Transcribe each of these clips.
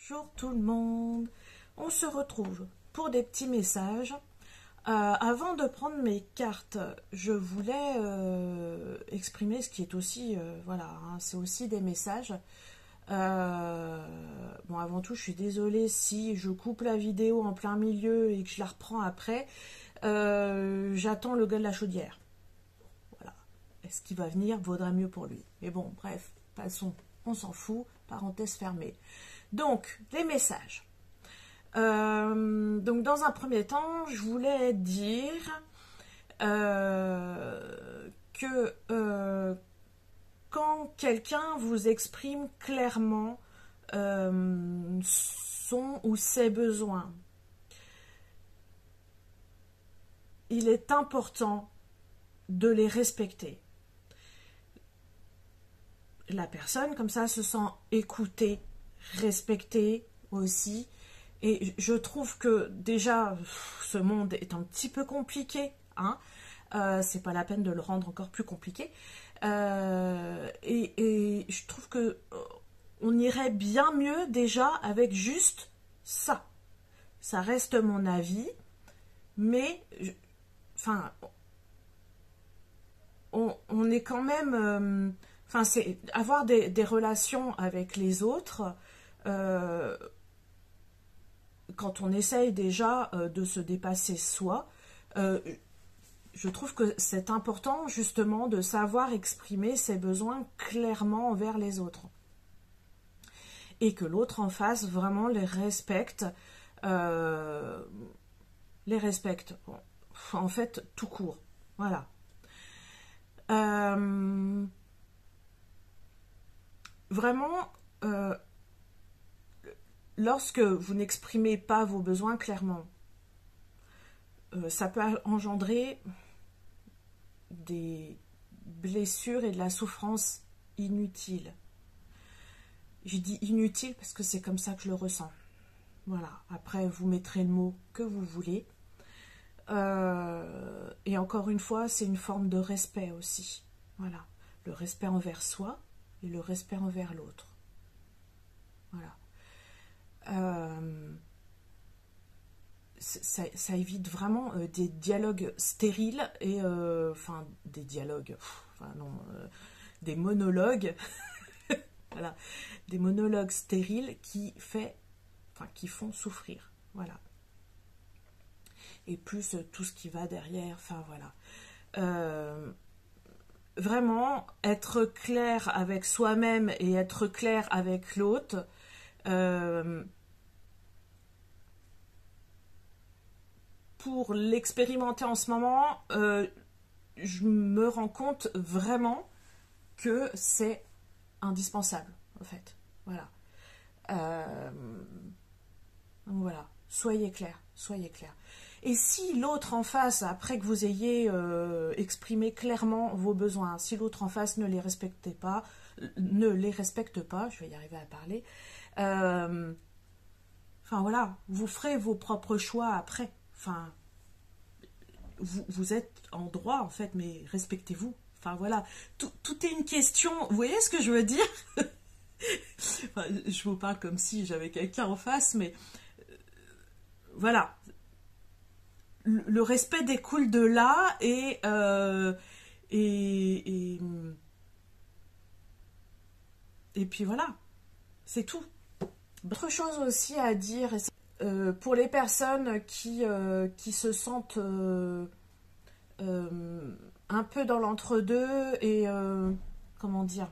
Bonjour tout le monde, on se retrouve pour des petits messages. Avant de prendre mes cartes, je voulais exprimer ce qui est aussi, voilà, hein, c'est aussi des messages. Bon, avant tout, je suis désolée si je coupe la vidéo en plein milieu et que je la reprends après. J'attends le gars de la chaudière. Voilà. Est-ce qu'il va venir? Vaudrait mieux pour lui. Mais bon, bref, passons, on s'en fout. Parenthèse fermée. Donc, les messages. Donc, dans un premier temps, je voulais dire que quand quelqu'un vous exprime clairement son ou ses besoins, il est important de les respecter. La personne, comme ça, se sent écoutée, respectée aussi. Et je trouve que déjà, ce monde est un petit peu compliqué. Hein, c'est pas la peine de le rendre encore plus compliqué. Et je trouve que on irait bien mieux déjà avec juste ça. Ça reste mon avis, mais enfin, on est quand même... Enfin, c'est avoir des relations avec les autres, quand on essaye déjà de se dépasser soi, je trouve que c'est important justement de savoir exprimer ses besoins clairement envers les autres. Et que l'autre en face vraiment les respecte. En fait, tout court. Voilà. Vraiment, lorsque vous n'exprimez pas vos besoins clairement, ça peut engendrer des blessures et de la souffrance inutile. Je dis inutile parce que c'est comme ça que je le ressens. Voilà, après vous mettrez le mot que vous voulez. Et encore une fois, c'est une forme de respect aussi. Voilà, le respect envers soi et le respect envers l'autre. Voilà. Ça évite vraiment des dialogues stériles et enfin des dialogues, enfin non, des monologues, voilà, des monologues stériles qui font souffrir, voilà. Et plus tout ce qui va derrière, enfin voilà. Vraiment être clair avec soi-même et être clair avec l'autre. Pour l'expérimenter en ce moment, je me rends compte vraiment que c'est indispensable, en fait. Voilà. Donc voilà, soyez clair, soyez clair. Et si l'autre en face, après que vous ayez exprimé clairement vos besoins, si l'autre en face ne les respecte pas, je vais y arriver à parler, enfin voilà, vous ferez vos propres choix après. Enfin, vous êtes en droit en fait, mais respectez-vous. Enfin voilà, tout est une question. Vous voyez ce que je veux dire? Enfin, je vous parle comme si j'avais quelqu'un en face, mais voilà. Le respect découle de là et puis voilà, c'est tout. Autre chose aussi à dire, pour les personnes qui se sentent un peu dans l'entre-deux et comment dire,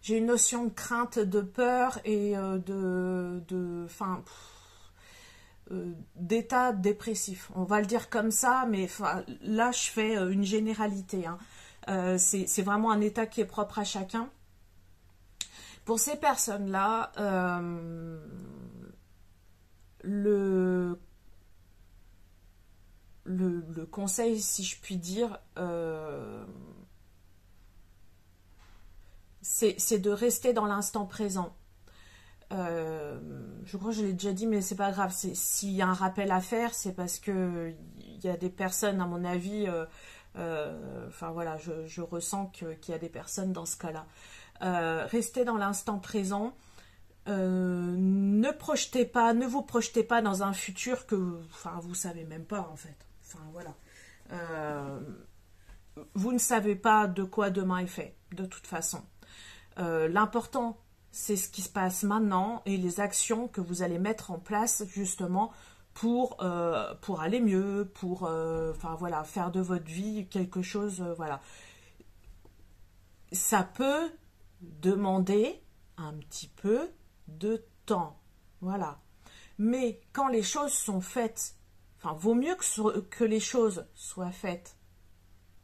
j'ai une notion de crainte, de peur et d'état dépressif. On va le dire comme ça, mais là je fais une généralité. Hein. C'est vraiment un état qui est propre à chacun. Pour ces personnes-là, le conseil, si je puis dire, c'est de rester dans l'instant présent. Je crois que je l'ai déjà dit, mais c'est pas grave. S'il y a un rappel à faire, c'est parce que il y a des personnes, à mon avis, enfin voilà, je ressens qu'il y a des personnes dans ce cas-là. Restez dans l'instant présent. Ne vous projetez pas dans un futur que, enfin, vous savez même pas en fait. Enfin voilà. Vous ne savez pas de quoi demain est fait, de toute façon. L'important, c'est ce qui se passe maintenant et les actions que vous allez mettre en place justement pour aller mieux, pour enfin voilà, faire de votre vie quelque chose, voilà. Ça peut demander un petit peu de temps, voilà. Mais quand les choses sont faites, enfin, vaut mieux que les choses soient faites,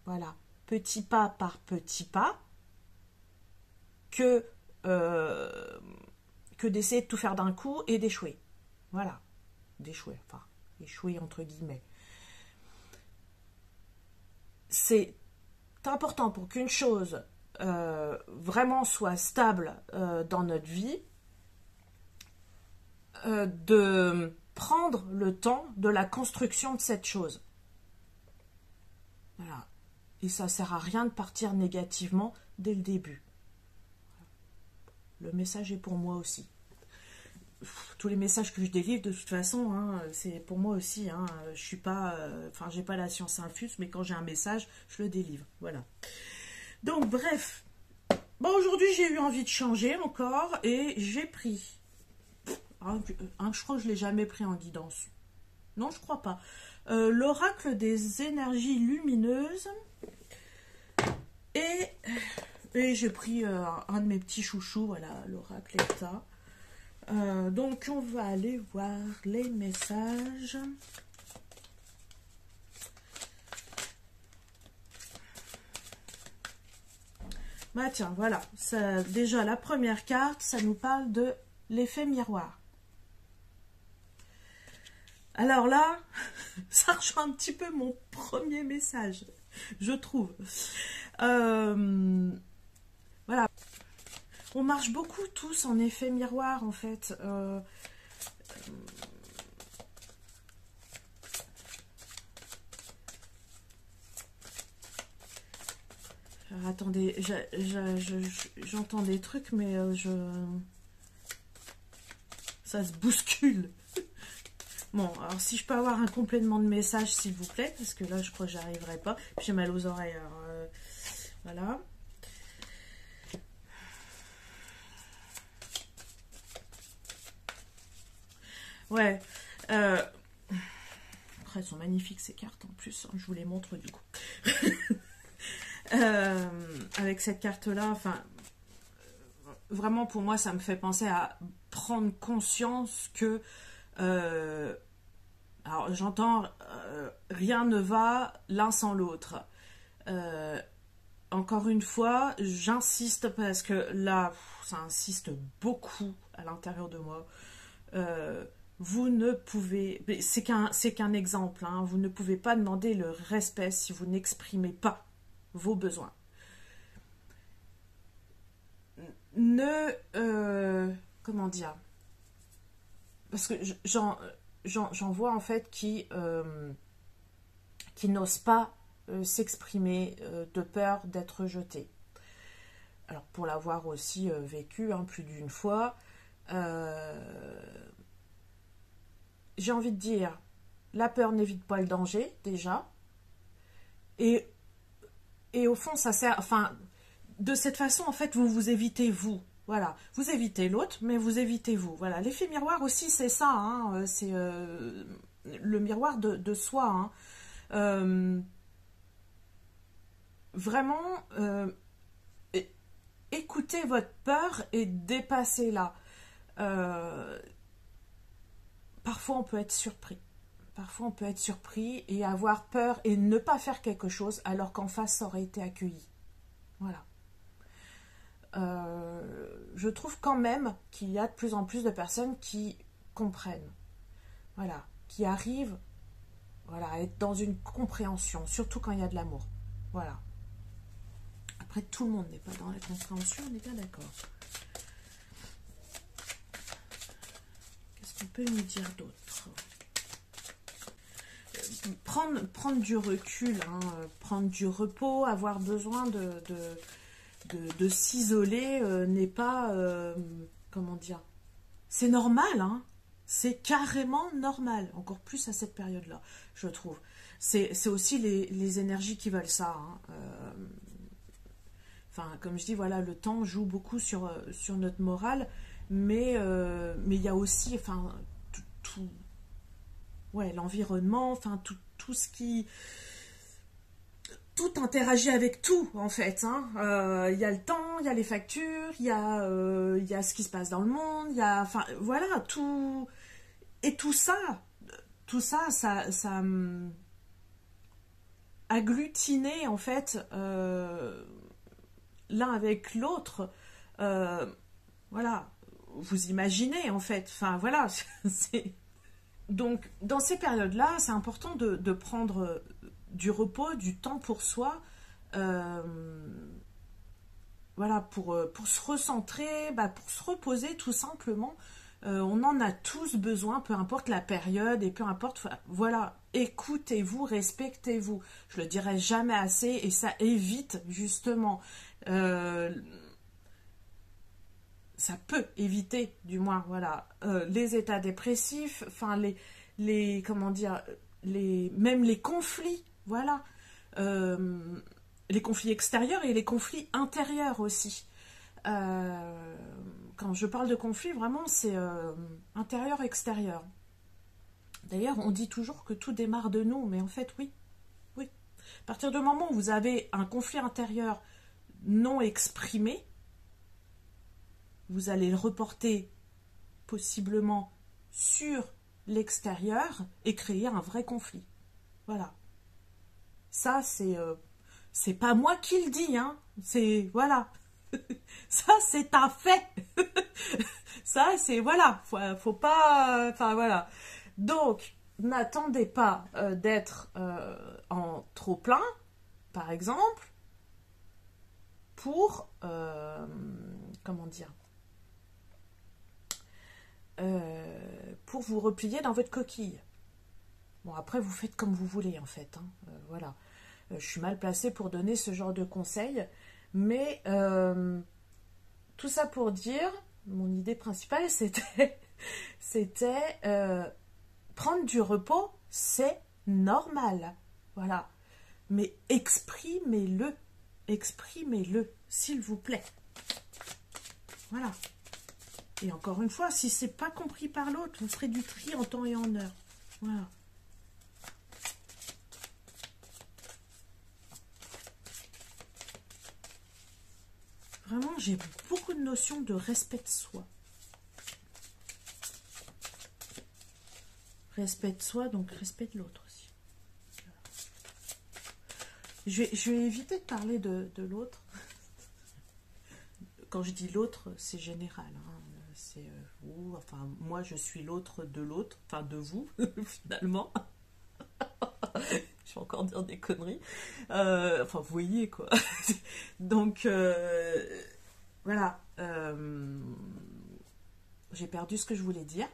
voilà, petit pas par petit pas, que d'essayer de tout faire d'un coup et d'échouer. Voilà, d'échouer, enfin, échouer entre guillemets. C'est important pour qu'une chose vraiment soit stable dans notre vie, de prendre le temps de la construction de cette chose. Voilà. Et ça sert à rien de partir négativement dès le début. Le message est pour moi aussi. Tous les messages que je délivre, de toute façon, hein, c'est pour moi aussi. Hein, je suis pas, enfin, j'ai pas la science infuse, mais quand j'ai un message, je le délivre. Voilà. Donc, bref. Bon, aujourd'hui, j'ai eu envie de changer encore et j'ai pris. Je crois que je l'ai jamais pris en guidance. Non, je crois pas. L'oracle des énergies lumineuses. Et j'ai pris un de mes petits chouchous, voilà, l'oracle Eta. Donc on va aller voir les messages. Bah tiens, voilà, ça, déjà la première carte, ça nous parle de l'effet miroir. Alors là, ça rejoint un petit peu mon premier message, je trouve. Voilà. On marche beaucoup tous en effet miroir, en fait. Alors, attendez, j'entends des trucs, mais ça se bouscule. Bon, alors si je peux avoir un complément de message, s'il vous plaît, parce que là, je crois que j'arriverai pas. J'ai mal aux oreilles, alors voilà. Ouais. Après, elles sont magnifiques, ces cartes, en plus. Je vous les montre, du coup. Avec cette carte-là, enfin... Vraiment, pour moi, ça me fait penser à prendre conscience que... alors, j'entends, rien ne va l'un sans l'autre. Encore une fois, j'insiste parce que là, ça insiste beaucoup à l'intérieur de moi. Vous ne pouvez... C'est qu'un exemple, hein, vous ne pouvez pas demander le respect si vous n'exprimez pas vos besoins. Comment dire, parce que j'en vois en fait qui n'osent pas s'exprimer de peur d'être jetés. Alors pour l'avoir aussi vécu plus d'une fois, j'ai envie de dire, la peur n'évite pas le danger déjà, et au fond ça sert, enfin de cette façon, en fait, vous vous évitez vous. Voilà. Vous évitez l'autre, mais vous évitez vous. Voilà. L'effet miroir aussi, c'est ça. Hein. C'est le miroir de soi. Hein. Vraiment, écoutez votre peur et dépassez-la. Parfois, on peut être surpris. Parfois, on peut être surpris et avoir peur et ne pas faire quelque chose alors qu'en face, ça aurait été accueilli. Voilà. Je trouve quand même qu'il y a de plus en plus de personnes qui comprennent, voilà, qui arrivent, voilà, à être dans une compréhension, surtout quand il y a de l'amour, voilà. Après, tout le monde n'est pas dans la compréhension, on est bien d'accord. Qu'est-ce qu'on peut nous dire d'autre? Prendre du recul, hein, prendre du repos, avoir besoin de s'isoler n'est pas, comment dire, c'est normal, hein. C'est carrément normal, encore plus à cette période-là, je trouve. C'est aussi les énergies qui veulent ça, hein. Enfin, comme je dis, voilà, le temps joue beaucoup sur notre morale, mais il y a aussi, enfin, tout, ouais, l'environnement, enfin, tout ce qui... Tout interagit avec tout, en fait, hein. Il y a le temps, il y a les factures, il y a ce qui se passe dans le monde, il y a... Enfin, voilà, tout... Et ça agglutiné, en fait, l'un avec l'autre, voilà, vous imaginez, en fait, enfin, voilà, c'est... Donc, dans ces périodes-là, c'est important de prendre du repos, du temps pour soi, euh, voilà, pour se recentrer, bah, pour se reposer tout simplement. On en a tous besoin, peu importe la période et peu importe, voilà, écoutez-vous, respectez-vous. Je le dirai jamais assez et ça évite justement, ça peut éviter du moins, voilà, les états dépressifs, enfin comment dire, même les conflits, voilà, euh, les conflits extérieurs et les conflits intérieurs aussi. Quand je parle de conflit, vraiment, c'est intérieur-extérieur. D'ailleurs, on dit toujours que tout démarre de nous, mais en fait, oui, oui. À partir du moment où vous avez un conflit intérieur non exprimé, vous allez le reporter possiblement sur l'extérieur et créer un vrai conflit. Voilà. Ça, c'est pas moi qui le dis, hein. C'est, voilà. Ça, c'est un fait. Ça, c'est, voilà. Faut pas, enfin, voilà. Donc, n'attendez pas d'être en trop plein, par exemple, pour, comment dire, pour vous replier dans votre coquille. Bon, après, vous faites comme vous voulez, en fait, hein. Voilà. Je suis mal placée pour donner ce genre de conseils, mais tout ça pour dire, mon idée principale, c'était prendre du repos, c'est normal, voilà. Mais exprimez-le, s'il vous plaît. Voilà. Et encore une fois, si c'est pas compris par l'autre, vous ferez du tri en temps et en heure. Voilà. Vraiment, j'ai beaucoup de notions de respect de soi. Respect de soi, donc respect de l'autre aussi. Voilà. Je vais éviter de parler de l'autre. Quand je dis l'autre, c'est général, hein. C'est vous, enfin, moi je suis l'autre de l'autre, enfin de vous, finalement. Je vais encore dire des conneries. Enfin, vous voyez, quoi. Donc, voilà. J'ai perdu ce que je voulais dire.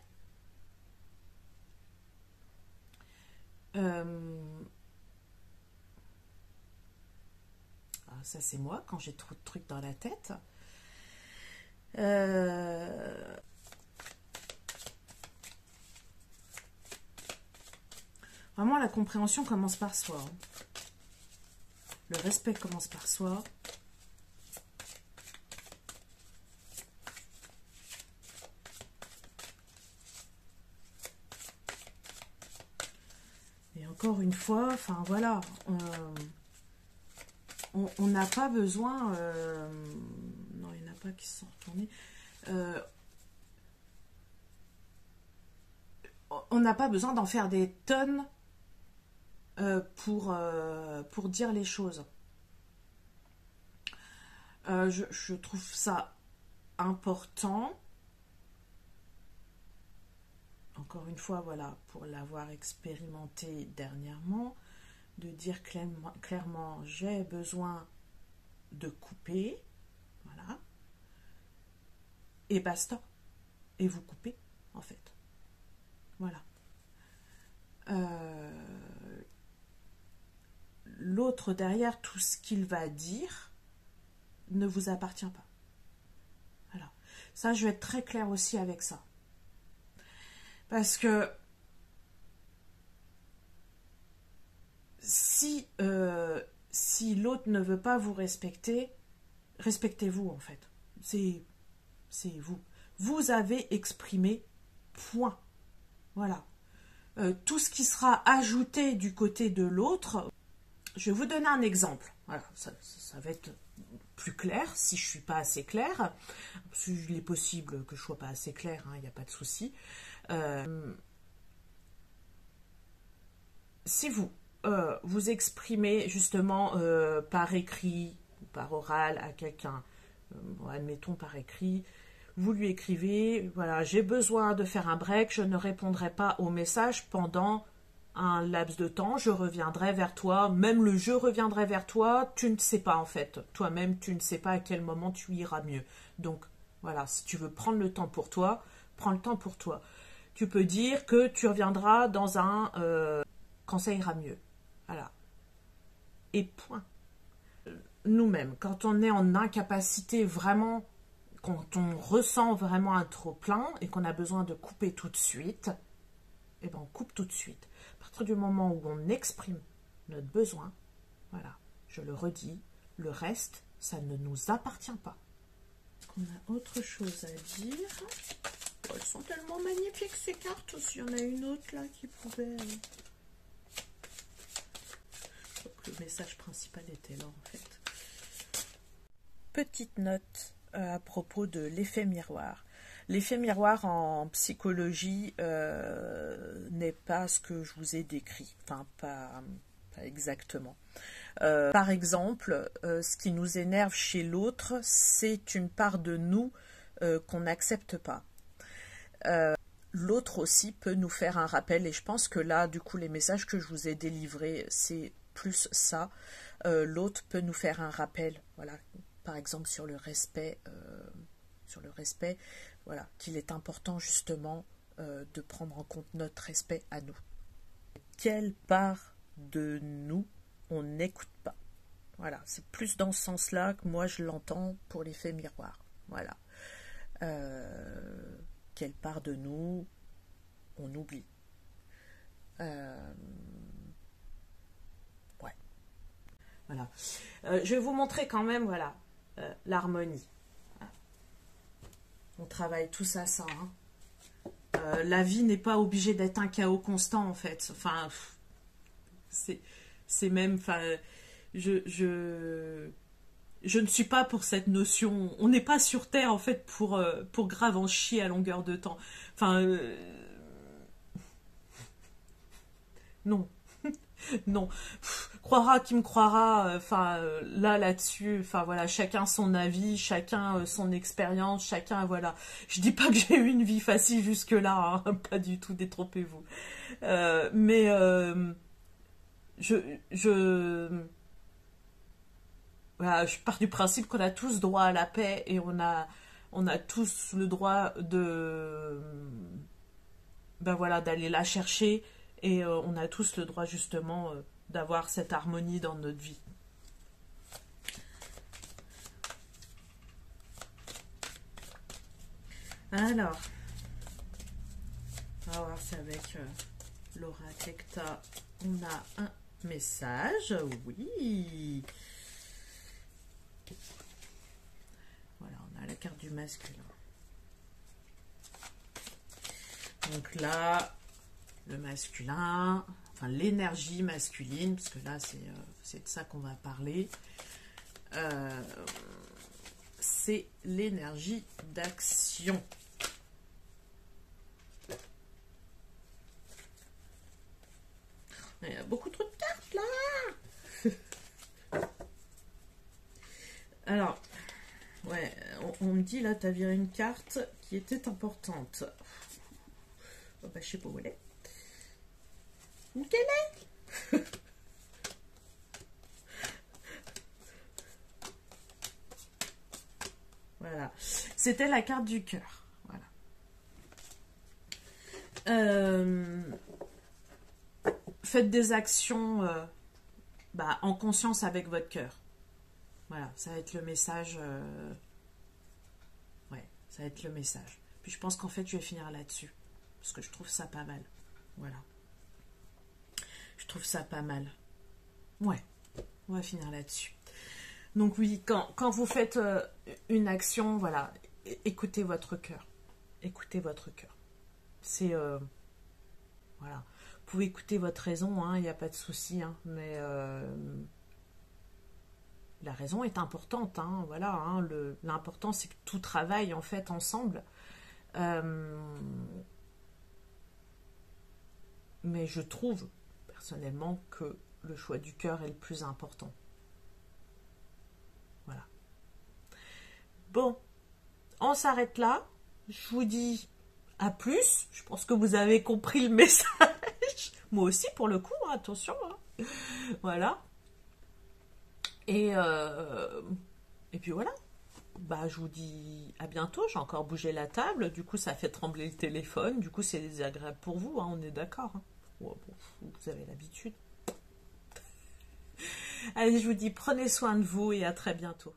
Ça, c'est moi, quand j'ai trop de trucs dans la tête. Vraiment, la compréhension commence par soi, hein. Le respect commence par soi. Et encore une fois, enfin voilà, on n'a pas besoin... non, il n'y en a pas qui se sont retournés. On n'a pas besoin d'en faire des tonnes pour dire les choses. Je trouve ça important. Encore une fois, voilà, pour l'avoir expérimenté dernièrement, de dire clairement j'ai besoin de couper, voilà, et basta. Et vous coupez, en fait. Voilà. L'autre derrière, tout ce qu'il va dire, ne vous appartient pas. Voilà. Ça, je vais être très claire aussi avec ça. Parce que si l'autre ne veut pas vous respecter, respectez-vous en fait. C'est vous. Vous avez exprimé, point. Voilà. Tout ce qui sera ajouté du côté de l'autre, je vais vous donner un exemple. Voilà, ça va être plus clair si je ne suis pas assez claire. Il est possible que je ne sois pas assez claire, il n'y a pas de souci. Si vous vous exprimez justement par écrit ou par oral à quelqu'un, admettons par écrit, vous lui écrivez, voilà, j'ai besoin de faire un break, je ne répondrai pas au message pendant un laps de temps, je reviendrai vers toi, même le je reviendrai vers toi, tu ne sais pas en fait, toi-même tu ne sais pas à quel moment tu iras mieux. Donc voilà, si tu veux prendre le temps pour toi, prends le temps pour toi. Tu peux dire que tu reviendras dans quand ça ira mieux. Voilà. Et point. Nous-mêmes, quand on est en incapacité vraiment, quand on ressent vraiment un trop-plein et qu'on a besoin de couper tout de suite, eh ben on coupe tout de suite. À partir du moment où on exprime notre besoin, voilà, je le redis, le reste, ça ne nous appartient pas. On a autre chose à dire. Oh, elles sont tellement magnifiques ces cartes. S'il y en a une autre là qui pouvait... Je crois que le message principal était là en fait. Petite note à propos de l'effet miroir. L'effet miroir en psychologie n'est pas ce que je vous ai décrit, enfin pas exactement. Par exemple, ce qui nous énerve chez l'autre, c'est une part de nous qu'on n'accepte pas. L'autre aussi peut nous faire un rappel, et je pense que là, du coup, les messages que je vous ai délivrés, c'est plus ça. L'autre peut nous faire un rappel, voilà, par exemple sur le respect, voilà, qu'il est important justement de prendre en compte notre respect à nous. Quelle part de nous on n'écoute pas? Voilà, c'est plus dans ce sens-là que moi je l'entends pour l'effet miroir. Voilà. Quelle part de nous on oublie? Ouais. Voilà. Je vais vous montrer quand même, voilà, l'harmonie. On travaille tous à ça. La vie n'est pas obligée d'être un chaos constant, en fait. Enfin, c'est même... Enfin, je ne suis pas pour cette notion. On n'est pas sur Terre, en fait, pour grave en chier à longueur de temps. Enfin, non. Non, croira qui me croira, là-dessus, enfin voilà, chacun son avis, chacun son expérience, chacun, voilà. Je dis pas que j'ai eu une vie facile jusque-là, pas du tout, détrompez-vous. Mais voilà, je pars du principe qu'on a tous droit à la paix et on a tous le droit de, ben voilà, d'aller la chercher. Et on a tous le droit justement d'avoir cette harmonie dans notre vie. Alors, on va voir si avec Laura Tecta, on a un message. Oui. Voilà, on a la carte du masculin. Donc là... le masculin, enfin l'énergie masculine, parce que là c'est de ça qu'on va parler, c'est l'énergie d'action. Il y a beaucoup trop de cartes là. Alors, ouais, on me dit là, tu as viré une carte qui était importante. Oh, bah, je sais pas où elle est. Où qu'elle est? Voilà. C'était la carte du cœur. Voilà. Faites des actions en conscience avec votre cœur. Voilà, ça va être le message. Ouais, ça va être le message. Puis je pense qu'en fait, je vais finir là-dessus. Parce que je trouve ça pas mal. Voilà. Je trouve ça pas mal. Ouais, on va finir là-dessus. Donc oui, quand vous faites une action, voilà, écoutez votre cœur. Écoutez votre cœur. C'est... voilà. Vous pouvez écouter votre raison, il n'y a pas de souci, mais la raison est importante, voilà. L'important, c'est que tout travaille en fait ensemble. Mais je trouve personnellement que le choix du cœur est le plus important. Voilà. Bon, on s'arrête là. Je vous dis à plus. Je pense que vous avez compris le message. Moi aussi, pour le coup, attention. Voilà. Et puis voilà. Bah, je vous dis à bientôt. J'ai encore bougé la table. Du coup, ça fait trembler le téléphone. Du coup, c'est désagréable pour vous. On est d'accord. Ouais, bon, vous avez l'habitude. Allez, je vous dis, prenez soin de vous et à très bientôt.